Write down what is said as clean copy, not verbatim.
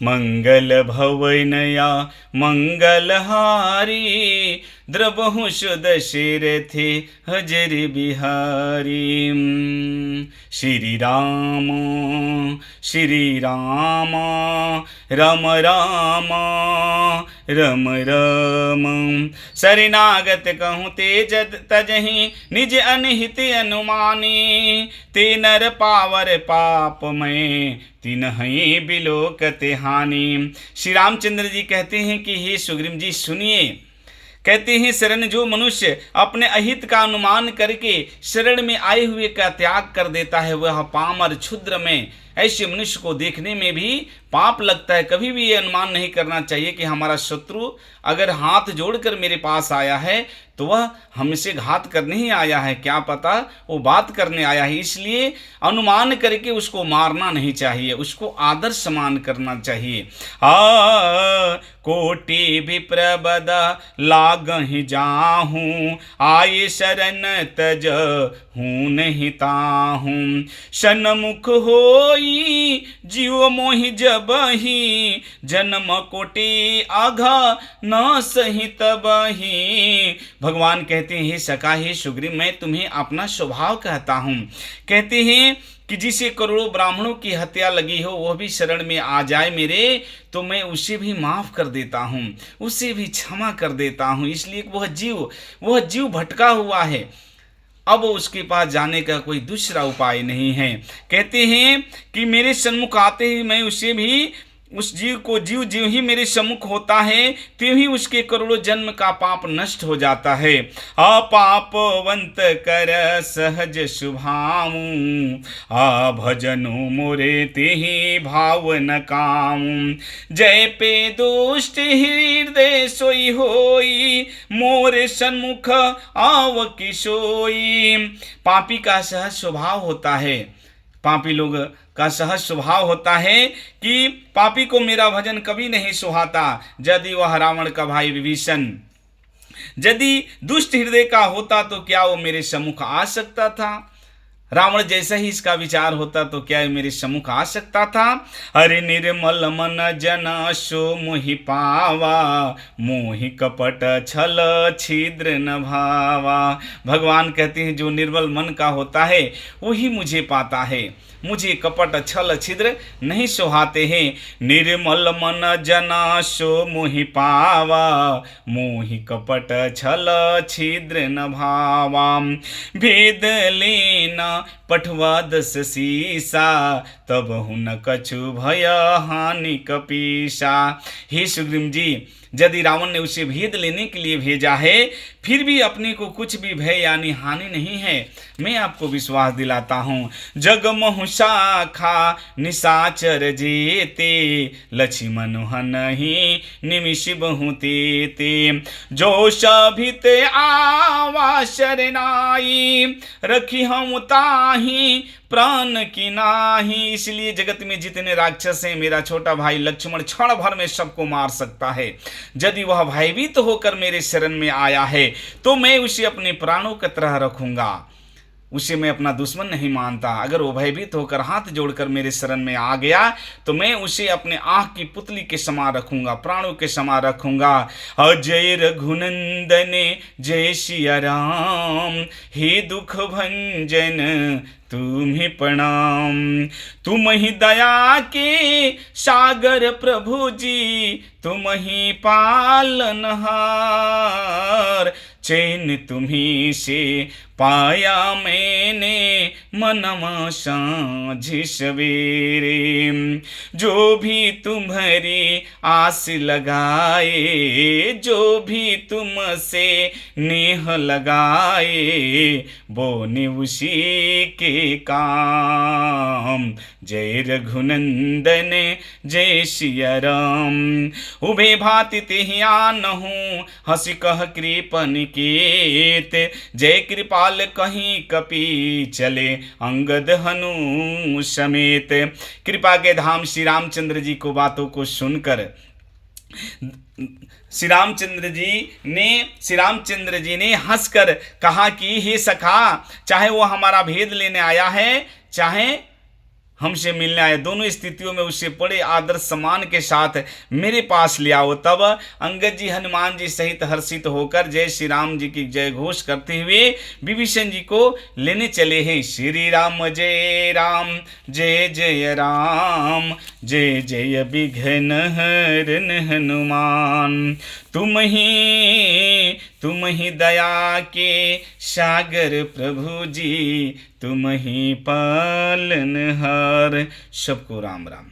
मंगल भवनया मंगलहारी, द्रबहु सुदशरथे हजर बिहारी। श्री राम श्री राम राम राम रम रम, शरणागत कहूँ ते तजहि निज अनहित अनुमानी, ते नर पावर पाप में तिन्हि बिलोकते हानि। श्री रामचंद्र जी कहते हैं कि हे सुग्रीव जी सुनिए, कहते हैं शरण जो मनुष्य अपने अहित का अनुमान करके शरण में आए हुए का त्याग कर देता है, वह पामर क्षुद्र में ऐसे मनुष्य को देखने में भी पाप लगता है। कभी भी ये अनुमान नहीं करना चाहिए कि हमारा शत्रु अगर हाथ जोड़कर मेरे पास आया है तो वह हमसे घात करने ही आया है, क्या पता वो बात करने आया है। इसलिए अनुमान करके उसको मारना नहीं चाहिए, उसको आदर सम्मान करना चाहिए। कोटि विप्रबद लागहि जाहूँ, आये शरण तज हूँ नहीं ताहूँ। सन्मुख होई जीव मोहि जबहि, जन्म कोटि आघा न सही तबहि। भगवान कहते हैं हे सखा हे सुग्रीव, मैं तुम्हें अपना स्वभाव कहता हूँ। कहते हैं कि जिसे करोड़ों ब्राह्मणों की हत्या लगी हो वह भी शरण में आ जाए मेरे, तो मैं उसे भी माफ़ कर देता हूँ, उसे भी क्षमा कर देता हूँ। इसलिए वह जीव भटका हुआ है, अब उसके पास जाने का कोई दूसरा उपाय नहीं है। कहते हैं कि मेरे सन्मुख आते ही मैं उसे भी, उस जीव को जीव ही मेरे सम्मुख होता है त्यों ही उसके करोड़ों जन्म का पाप नष्ट हो जाता है। अपापवंत कर सहज सुभाऊ, आ भजनु मोरे तेहि भाव न कामू। जय पे दुष्ट हृदय सोई होई, मोरे सन्मुख आव किशोई। पापी का सहज स्वभाव होता है, पापी लोग का सहज स्वभाव होता है कि पापी को मेरा भजन कभी नहीं सुहाता। यदि वह रावण का भाई विभीषण यदि दुष्ट हृदय का होता तो क्या वो मेरे सम्मुख आ सकता था? रावण जैसा ही इसका विचार होता तो क्या मेरे सम्मुख आ सकता था? अरे निर्मल मन जन सो मोहि पावा, मोहि कपट छल छिद्र न भावा। भगवान कहते हैं जो निर्मल मन का होता है वही मुझे पाता है, मुझे कपट छल छिद्र नहीं सोहाते हैं। निर्मल मन जना सो मोहि पावा, मोहि कपट छल छिद्र न भावा। भेद लेना पठवा दस सीसा, तब हुन कछु भय हानि कपीसा। हे सुग्रीव जी, यदि रावण ने उसे भेद लेने के लिए भेजा है फिर भी अपने को कुछ भी भय यानी हानि नहीं है, मैं आपको विश्वास दिलाता हूँ। जग मोह शाखा निशाचर जेते, लक्ष्मण हनहि निमिष बहुते ते। जो सभित आवा शरणाई, रखी हम ताही प्राण की नाही। इसलिए जगत में जितने राक्षस हैं मेरा छोटा भाई लक्ष्मण क्षण भर में सबको मार सकता है। यदि वह भयभीत होकर मेरे शरण में आया है तो मैं उसे अपने प्राणों की तरह रखूंगा, उसे मैं अपना दुश्मन नहीं मानता। अगर वो भयभीत होकर हाथ जोड़कर मेरे शरण में आ गया तो मैं उसे अपने आँख की पुतली के समान रखूंगा, प्राणों के समान रखूंगा। अजय रघुनंदन जय सिया राम, हे दुख भंजन तुम्हें प्रणाम। तुम ही दया के सागर प्रभु जी, तुम ही पालनहार। चैन तुम्ही से पाया मैंने, मनमा साँझ सवेरे। जो भी तुम्हारी आस लगाए, जो भी तुमसे नेह लगाए, बोने उसी के काम। जय रघुनंदन जय सिया राम। उभे भांति तेहि आनहूँ, हंसी कह कृपन केत। जय कृपाल कहीं कपि चले, अंगद हनु समेत। कृपा के धाम श्री रामचंद्र जी को बातों को सुनकर श्री रामचंद्र जी ने हंसकर कहा कि हे सखा, चाहे वो हमारा भेद लेने आया है, चाहे हमसे मिलने आए, दोनों स्थितियों में उसे बड़े आदर सम्मान के साथ मेरे पास ले आओ। तब अंगद जी हनुमान जी सहित हर्षित होकर जय श्री राम जी की जय घोष करते हुए विभीषण जी को लेने चले हैं। श्री राम जय जय राम, जय जय विघ्न हरन हनुमान। तुम ही दया के सागर प्रभु जी, तुम ही पालनहार। सबको राम राम।